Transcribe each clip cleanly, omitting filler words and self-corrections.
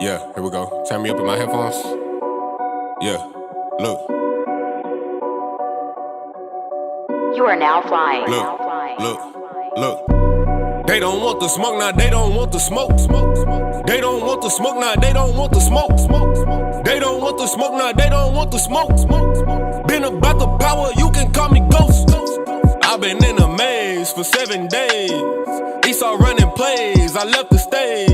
Yeah, here we go. Turn me up in my headphones. Yeah, look. You are now flying. Look. They don't want the smoke, now they don't want the smoke. They don't want the smoke, now they don't want the smoke. They don't want the smoke, now they don't want the smoke. Been about the power, you can call me Ghost. I've been in a maze for 7 days. Esau running plays, I left the stage.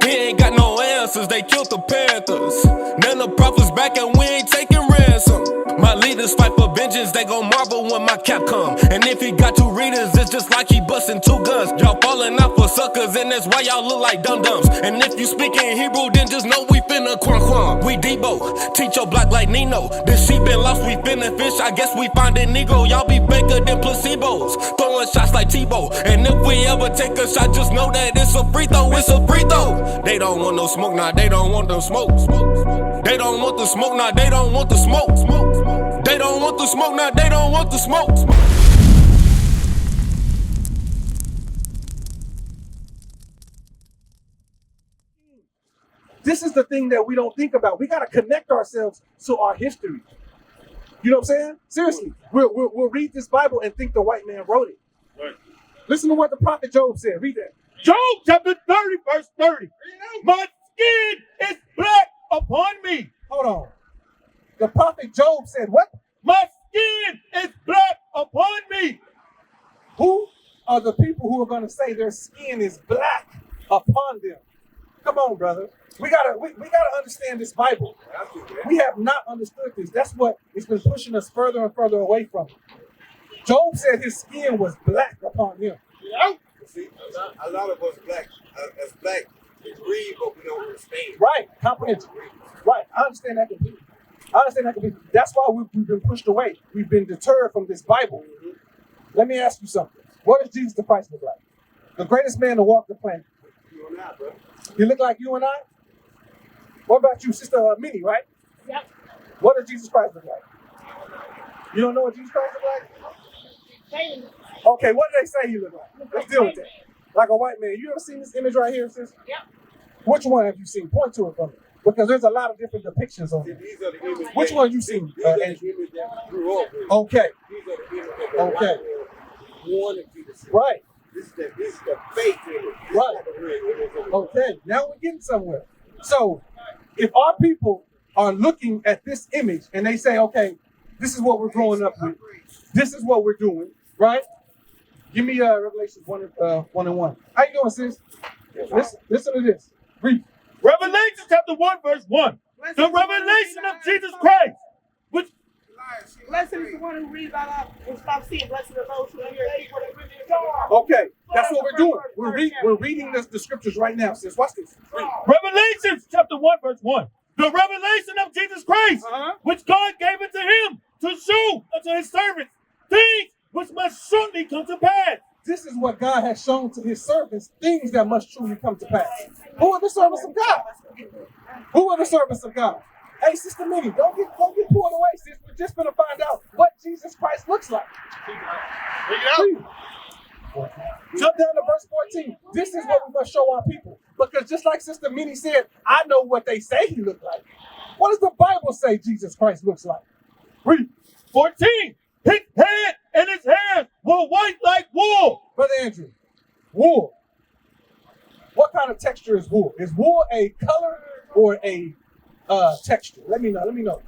He ain't got no answers, they killed the Panthers. None of the prophets back and we ain't taking ransom. My leaders fight for vengeance, they gon' marvel when my cap come. And if he got 2 readers, it's just like he busting 2 guns. Y'all falling out for suckers, and that's why y'all look like dum-dums. And if you speak in Hebrew, then just know we finna quan. We Debo, teach your block like Nino. This sheep been lost, we finna fish, I guess we find it Negro. Y'all be faker than placebos, throwing shots like Tebow. And if we ever take a shot, just know that it's a free throw, it's a free throw. They don't want no smoke, nah, they don't want no smoke. They don't want the smoke, nah, they don't want the smoke. They don't want the smoke, nah, they don't want the smoke. This is the thing that we don't think about. We got to connect ourselves to our history. You know what I'm saying? Seriously, we'll read this Bible and think the white man wrote it. Right. Listen to what the prophet Job said. Read that. Job chapter 30, verse 30. My skin is black upon me. Hold on. The prophet Job said what? My skin is black upon me. Who are the people who are going to say their skin is black upon them? Come on, brother. We gotta understand this Bible. We have not understood this. That's what it's been pushing us further and further away from it. Job said his skin was black upon him. Yeah. See, a lot of us as black, we read, but we don't understand. Right, comprehension. Right, I understand that completely. That's why we've been pushed away. We've been deterred from this Bible. Let me ask you something. What does Jesus the Christ look like? The greatest man to walk the planet. You and I, bro. He look like you and I? What about you, Sister Minnie, right? Yep. What does Jesus Christ look like? You don't know what Jesus Christ look like? Okay, what do they say he look like? Let's deal with that. Like a white man. You ever seen this image right here, sis? Yep. Which one have you seen? Point to it for me. Because there's a lot of different depictions on it. These are the images. Which one you seen? These are the images that we grew up with. Okay. These are the images that the white man wanted you to see. Right. This is the fake image. Right. This is the real image. Okay. Now we're getting somewhere. So, if our people are looking at this image and they say, okay, this is what we're growing up with. This is what we're doing, right? Give me Revelation 1 and 1. How you doing, sis? Listen to this. Read. Revelation chapter 1, verse 1. The revelation of Jesus Christ, which Blessed is the one who reads out loud and stop seeing. Blessed are those who hear and keep what it really is. Okay, that's what we're doing. We're reading the scriptures right now, sis. Watch this. Read. Revelation chapter 1, verse 1. The revelation of Jesus Christ, which God gave it to him to show unto his servants things which must shortly come to pass. This is what God has shown to his servants, things that must truly come to pass. Who are the servants of God? Who are the servants of God? Hey, Sister Minnie, don't get pulled away, sis. We're just going to find out what Jesus Christ looks like. Jump down to verse 14. This is what we must show our people. Because just like Sister Minnie said, I know what they say he looked like. What does the Bible say Jesus Christ looks like? Read. 14. His head and his hands were white like wool. Brother Andrew, wool. What kind of texture is wool? Is wool a color or a texture? Let me know.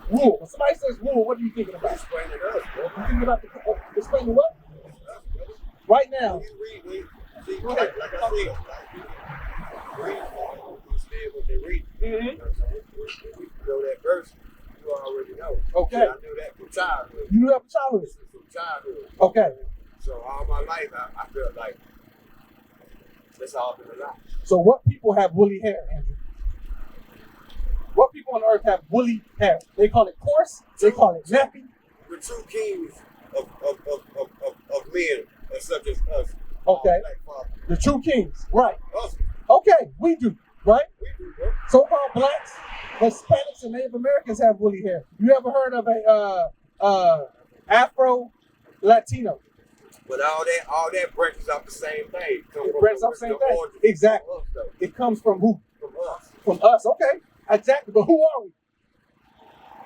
Wool. When somebody says wool, what are you thinking about? Explain it to us, bro. You thinking about explaining what? Right now. See, like I said, read, understand what they read. Mm-hmm. You know that verse, you already know. Okay. I knew that from childhood. You knew that from childhood? This is from childhood. Okay. So all my life, I felt like that's all been a lie. So what people have woolly hair, Andrew? What people on earth have woolly hair? They call it coarse. They call it nappy. The true kings of men are such as us. Okay. Black fathers. The true kings. Right. Us. Okay. We do. Right? We do, bro. So-called blacks, Hispanics, and Native Americans have woolly hair. You ever heard of a Afro-Latino? But all that branches off the same thing. It branches off the same thing. Exactly. It comes from who? From us. From us, okay. Exactly. But who are we?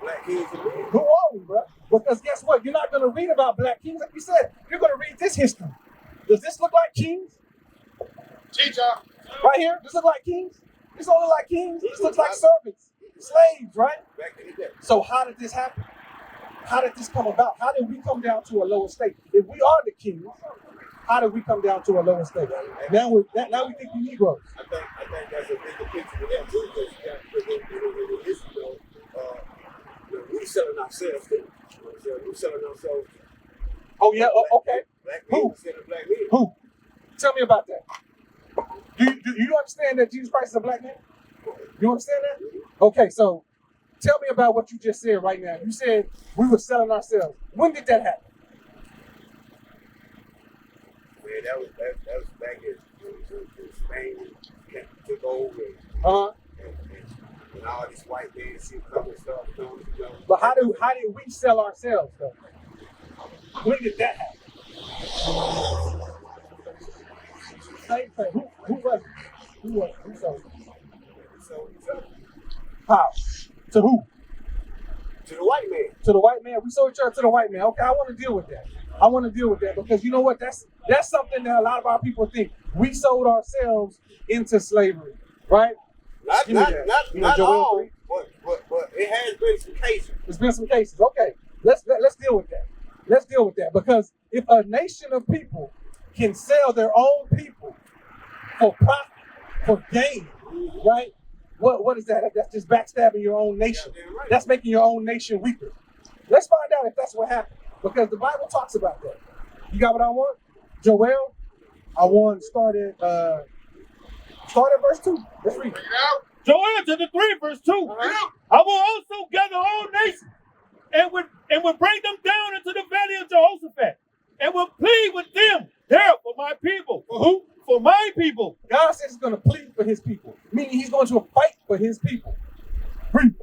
Black kings and men. Who are we, bro? Because guess what? You're not going to read about black kings. Like we said, you're going to read this history. Does this look like kings? Teacher. Right here? Does it look like kings? This don't look like kings. This looks like servants, slaves, right? Back in the day. So how did this happen? How did this come about? How did we come down to a lower state? If we are the kings, how did we come down to a lower state? Now we think we Negroes. I think that's a bigger picture for them too, because you got to put in this, we selling ourselves too. We selling ourselves. Oh yeah, okay. Black Who? men selling black men. Who? Tell me about that. Do you understand that Jesus Christ is a black man? You understand that? Okay, so tell me about what you just said right now. You said we were selling ourselves. When did that happen? Man, that was back in Spain took over. And all these white men see coming stuff. But how did we sell ourselves though? When did that happen? Same thing. Who was it? Who sold it? So How? To who? to the white man. To the white man. We sold each other to the white man. Okay, I want to deal with that. I want to deal with that because you know what? That's something that a lot of our people think. We sold ourselves into slavery, right? Not all, but it has been some cases. There's been some cases. Okay, let's deal with that. Let's deal with that because if a nation of people can sell their own people for profit, for gain, right? What is that? That's just backstabbing your own nation. Right. That's making your own nation weaker. Let's find out if that's what happened because the Bible talks about that. You got what I want? Joel, I want to start at verse 2. Let's read it. Joel chapter 3, verse 2. I will also gather all nations and would bring them down into the valley of Jehoshaphat and will plead with them there for my people. For who? For my people. God says he's going to plead for his people, meaning he's going to fight for his people. Read.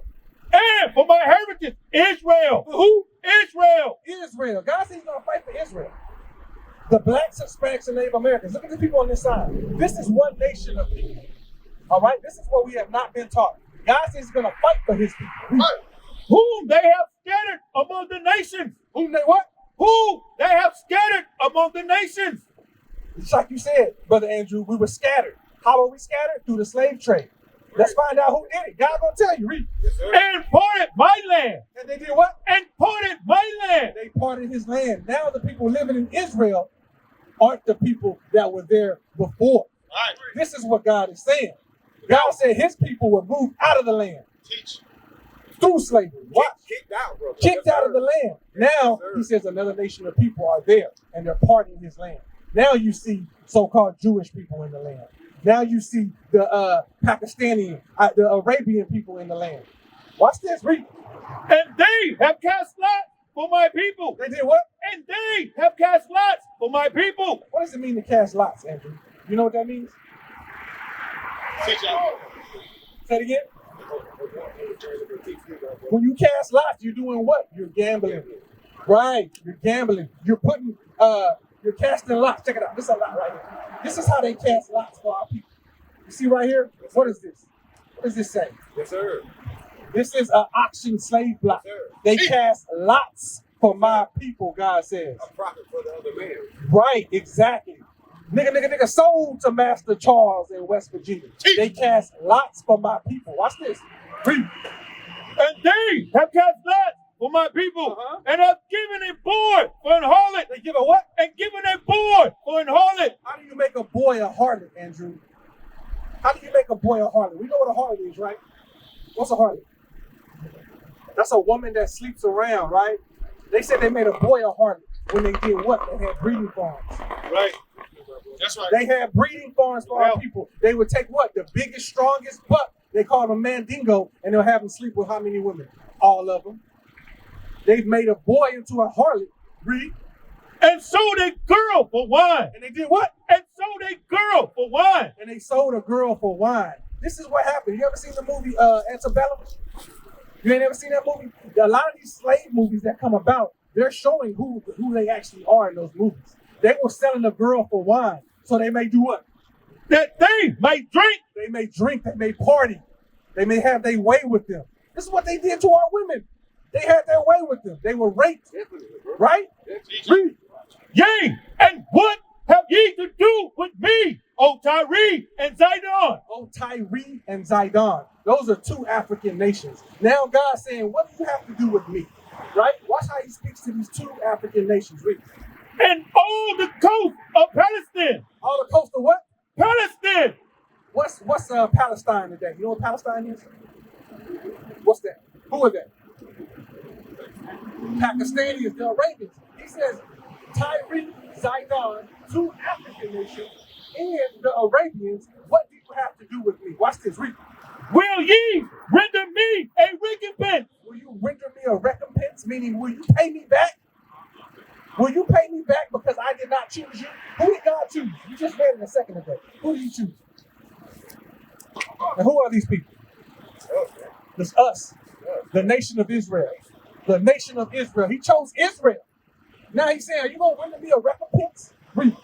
And for my heritage, Israel. For who? Israel. Israel. God says he's going to fight for Israel. The blacks, Hispanics, and Native Americans. Look at the people on this side. This is one nation of people. All right? This is what we have not been taught. God says he's going to fight for his people. Read. Whom they have scattered among the nations. Whom they what? Who they have scattered among the nations. Just like you said, Brother Andrew, we were scattered. How were we scattered? Through the slave trade. Let's find out who did it. God gonna tell you. Read. Yes, sir. And parted my land. And they did what? And parted my land. They parted his land. Now the people living in Israel aren't the people that were there before. Right. This is what God is saying. God said his people were moved out of the land Teach. through slavery. What? Kicked out, bro. Kicked out of the land. Now he says another nation of people are there and they're parting his land. Now you see so-called Jewish people in the land. Now you see the Pakistani, the Arabian people in the land. Watch this. Read. And they have cast lots for my people. They did what? And they have cast lots for my people. What does it mean to cast lots, Andrew? You know what that means? Say it again. When you cast lots, you're doing what? You're gambling. Right. You're gambling. You're putting you're casting lots. Check it out. This is a lot right here. This is how they cast lots for our people. You see right here? What is this? What does this say? Yes, sir. This is an auction slave block. Yes, sir. They cast lots for my people, God says. A profit for the other man. Right, exactly. Nigga sold to Master Charles in West Virginia. They cast lots for my people. Watch this. Read. And they have cast lots for my people, and have given a boy for an harlot. They give a what? And given a boy for an harlot. How do you make a boy a harlot, Andrew? How do you make a boy a harlot? We know what a harlot is, right? What's a harlot? That's a woman that sleeps around, right? They said they made a boy a harlot when they did what? They had breeding farms. Right. That's right. They had breeding farms for our people. They would take what? The biggest, strongest buck. They call him a mandingo, and they'll have him sleep with how many women? All of them. They've made a boy into a harlot. Read. And sold a girl for wine. And they did what? And sold a girl for wine. And they sold a girl for wine. This is what happened. You ever seen the movie Antebellum? You ain't ever seen that movie? A lot of these slave movies that come about, they're showing who they actually are in those movies. They were selling a girl for wine. So they may do what? That they may drink. They may drink, they may party. They may have their way with them. This is what they did to our women. They had their way with them. They were raped, right? Read. Yea, and what have ye to do with me, O Tyre and Zidon? O Tyre and Zidon. Those are two African nations. Now God's saying, what do you have to do with me? Right? Watch how he speaks to these two African nations. Read. And all the coast of Palestine. All the coast of what? Palestine. What's Palestine today? You know what Palestine is? What's that? Who are that? Pakistanis, the Arabians. He says, Tyre, Zidon, two African nations, and the Arabians, what do you have to do with me? Watch this, read. Will ye render me a recompense? Will you render me a recompense? Meaning, will you pay me back? Will you pay me back because I did not choose you? Who did God choose? You just read it a second ago. Who did he choose? And who are these people? It's us, the nation of Israel. The nation of Israel. He chose Israel. Now he's saying, are you going to render me a recompense? Read.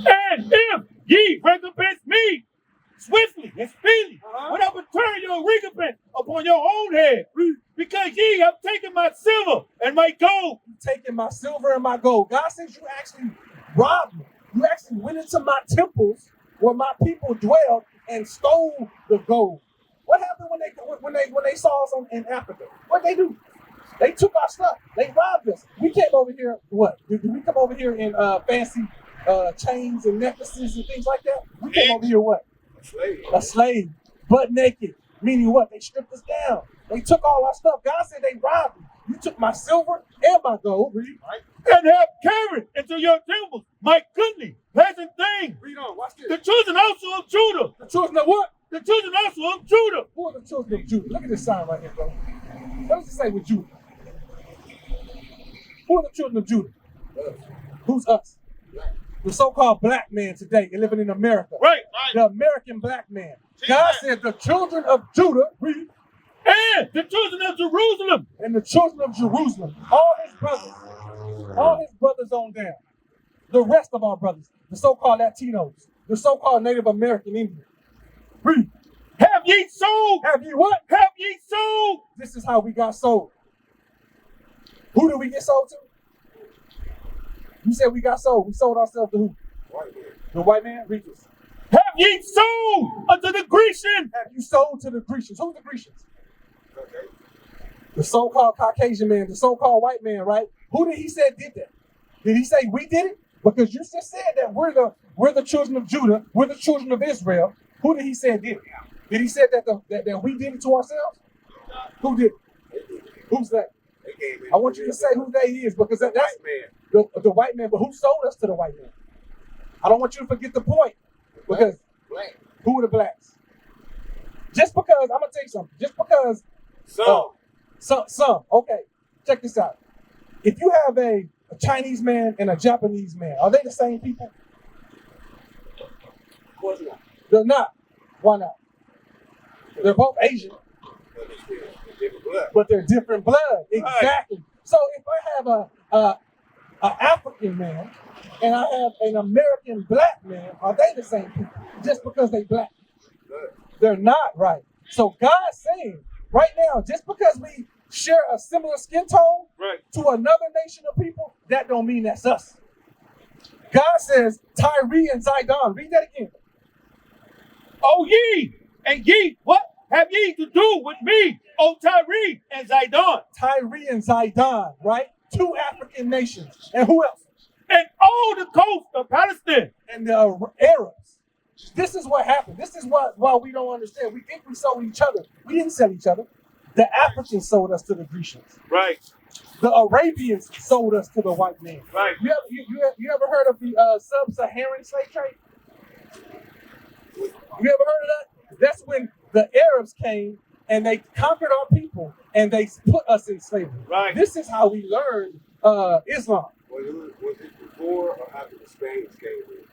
And if ye recompense me swiftly and speedily, when I return your recompense upon your own head, because ye have taken my silver and my gold. Taking my silver and my gold. God says you actually robbed me. You actually went into my temples where my people dwelled and stole the gold. What happened when they saw us in Africa? What they do? They took our stuff. They robbed us. We came over here. What? Did we come over here in fancy chains and necklaces and things like that? We came over here what? A slave. Butt naked. Meaning what? They stripped us down. They took all our stuff. God said they robbed me. You took my silver and my gold. Read. And have carried into your temples my goodly, pleasant things. Read on. Watch this. The children also of Judah. The children of what? The children also of Judah. Who are the children of Judah? Look at this sign right here, bro. What does it say with Judah? Who are the children of Judah? Who's us? The so-called black man today living in America. Right. The American black man. God said the children of Judah, read, and the children of Jerusalem. And the children of Jerusalem. All his brothers on down. The rest of our brothers, the so-called Latinos, the so-called Native American Indians. Read. Have ye sold? Have ye what? Have ye sold? This is how we got sold. Who did we get sold to? You said we got sold. We sold ourselves to who? White man. The white man? Read this. Have ye sold unto the Grecian? Have you sold to the Grecians? Who's the Grecians? Okay. The so-called Caucasian man, the so-called white man, right? Who did he say did that? Did he say we did it? Because you just said that we're the children of Judah, we're the children of Israel. Who did he say did it? Did he say that we did it to ourselves? Who did it? Who's that? I want you to say who they is, because that's the white man. But who sold us to the white man? I don't want you to forget the point. Because who are the blacks? Just because, I'm going to tell you something. Just because. Some. Okay. Check this out. If you have a Chinese man and a Japanese man, are they the same people? Of course not. They're not. Why not? They're both Asian. But they're different blood. Exactly. Right. So if I have a African man and I have an American black man, are they the same people? Just because they black? They're not, right? So God's saying right now, just because we share a similar skin tone to another nation of people, that don't mean that's us. God says, Tyre and Zidon. Read that again. O ye, and ye, what have ye to do with me, O Tyre and Zidon? Tyre and Zidon, right? Two African nations. And who else? And all the coast of Palestine. And the Arabs. This is what happened. This is why we don't understand. We think we sold each other. We didn't sell each other. The Africans sold us to the Grecians. Right. The Arabians sold us to the white man. Right. You ever heard of the sub-Saharan slave trade? You ever heard of that? That's when the Arabs came and they conquered our people and they put us in slavery. Right. This is how we learned Islam. Was it before or after the Spanish came in?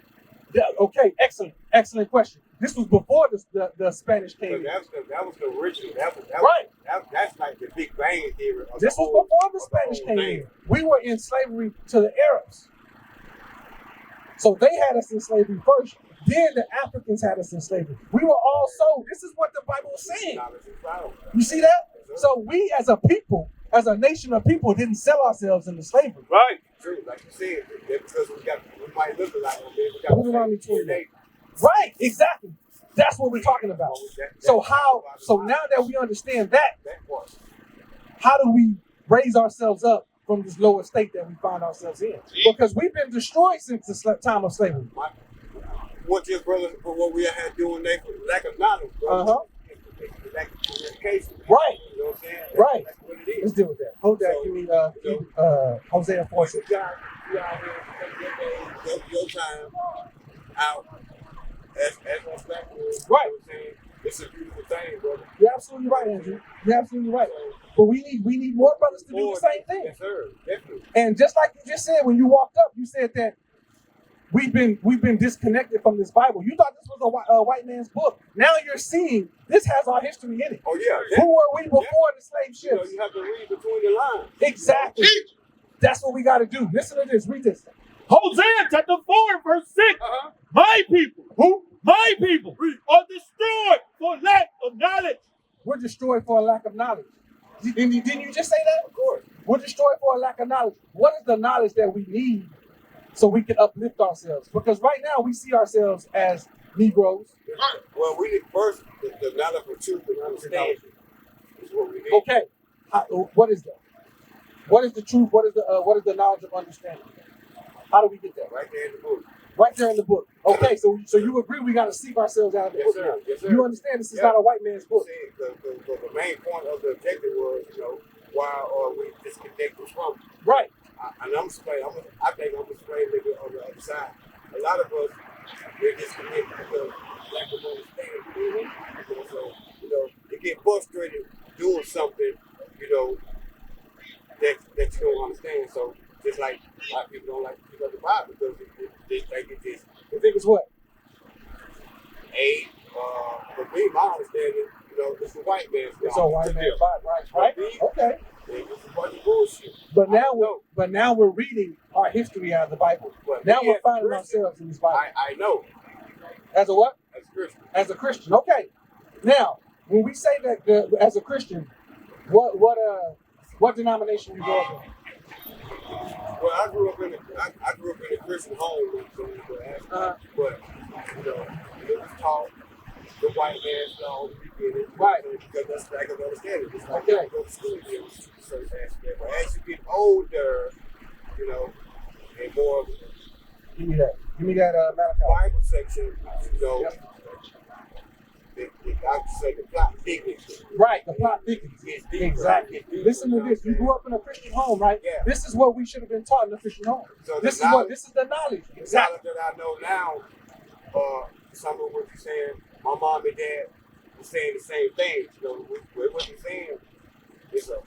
Yeah, okay, excellent question. This was before the Spanish came in. That was the original. Right. That's like the Big Bang theory. This was before the Spanish came in. We were in slavery to the Arabs. So they had us in slavery first. Then the Africans had us in slavery. We were all sold. This is what the Bible is saying. You see that? So we as a people, as a nation of people, didn't sell ourselves into slavery. Right. True, like you said, because we might look alike, we got Who's around me 28? Right, exactly. That's what we're talking about. So now that we understand that, how do we raise ourselves up from this lower state that we find ourselves in? Because we've been destroyed since the time of slavery. What your brothers, what we had doing, they lack of knowledge, bro. Lack of communication. Right. You know what I'm saying? Right. That's what it is. Let's deal with that. Hold that. So, Give me Hosea 4. You out here, your time out as a black man. Right. You know what I'm saying? It's a beautiful thing, brother. You're absolutely right, Andrew. You're absolutely right. But we need more brothers to do the same thing. Yes, sir. Definitely. And just like you just said when you walked up, you said that we've been disconnected from this Bible. You thought this was a white man's book. Now you're seeing this has our history in it. Oh yeah. Who were we before the slave You know, ships? you have to read between the lines. Exactly. That's what we got to do. Listen to this. Read this. Hosea chapter 4 and verse 6. My people, Who? my people are destroyed for lack of knowledge. We're destroyed for a lack of knowledge. Didn't you just say that? Of course. We're destroyed for a lack of knowledge. What is the knowledge that we need so we can uplift ourselves? Because right now we see ourselves as Negroes. Well, we need first the knowledge of truth and understanding is what we need. Okay, what is that? What is the truth? What is the knowledge of understanding? How do we get that? Right there in the book. Right there in the book. Okay, so you agree we got to seek ourselves out of the Yes, book sir. now. Yes, sir. You understand this is not a white man's book. See, the main point of the objective was, why are we disconnected from it? Right. And I think I'm explaining it on the other side. A lot of us, we're disconnected because lack of understanding. So, you get frustrated doing something, that you don't understand. So, just like a lot of people don't like to pick up the Bible because they think it's just, You think it's what? for me, my understanding, it's a white man's It's a white man's Bible, right? Okay. It's a bunch of bullshit. But now we're reading our history out of the Bible. But Now me we're as a finding Christian, ourselves in this Bible. I know, As a what? as a Christian. As a Christian. Okay. Now, when we say that as a Christian, what denomination you go up in? Well, I grew up in a Christian home, but it was taught the white man's law in the beginning, Right. Because that's lack of understanding. It's like Okay. you go to school and you certain aspect. But as you get older, and more Give me that. Give me that Malachi. Bible section, the doctor say the plot thickens. Right, the plot thickens. Gets deeper. Exactly. Listen to this. You grew up in a Christian home, right? Yeah. This is what we should have been taught in a Christian home. So This is the knowledge- this is the knowledge. The Exactly. knowledge that I know now, some of what you're saying, my mom and dad were saying the same thing. What you're saying is a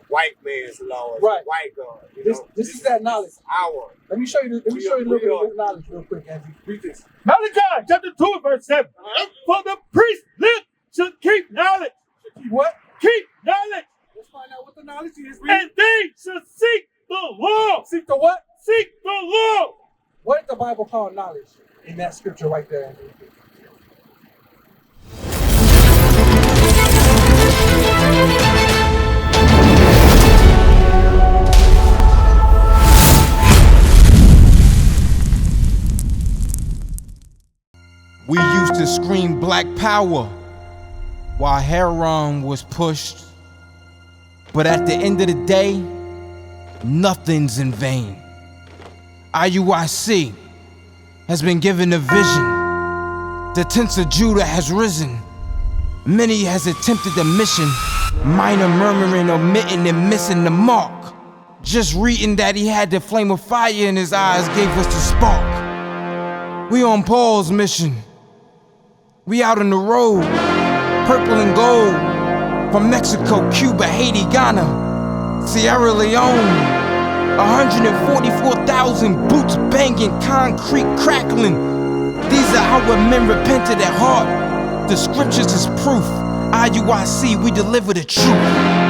white man's law, it's Right. a white God. This is that knowledge. This is our. Let me show you a little bit of this knowledge real quick, Andrew. Read this. Malachi chapter 2 and verse 7. For the priest's lips should keep knowledge. What? Keep knowledge. Let's find out what the knowledge is. Read. And they should seek the law. Seek the what? Seek the law. What did the Bible call knowledge in that scripture right there, Andrew? We used to scream black power while heroin was pushed. But at the end of the day, nothing's in vain. Iuic has been given a vision. The tents of Judah has risen. Many has attempted the mission, minor murmuring, omitting and missing the mark. Just reading that he had the flame of fire in his eyes gave us the spark. We on Paul's mission. We out on the road, purple and gold, from Mexico, Cuba, Haiti, Ghana, Sierra Leone. 144,000 boots banging, concrete crackling. These are our men repented at heart. The scriptures is proof. Iuic, we deliver the truth.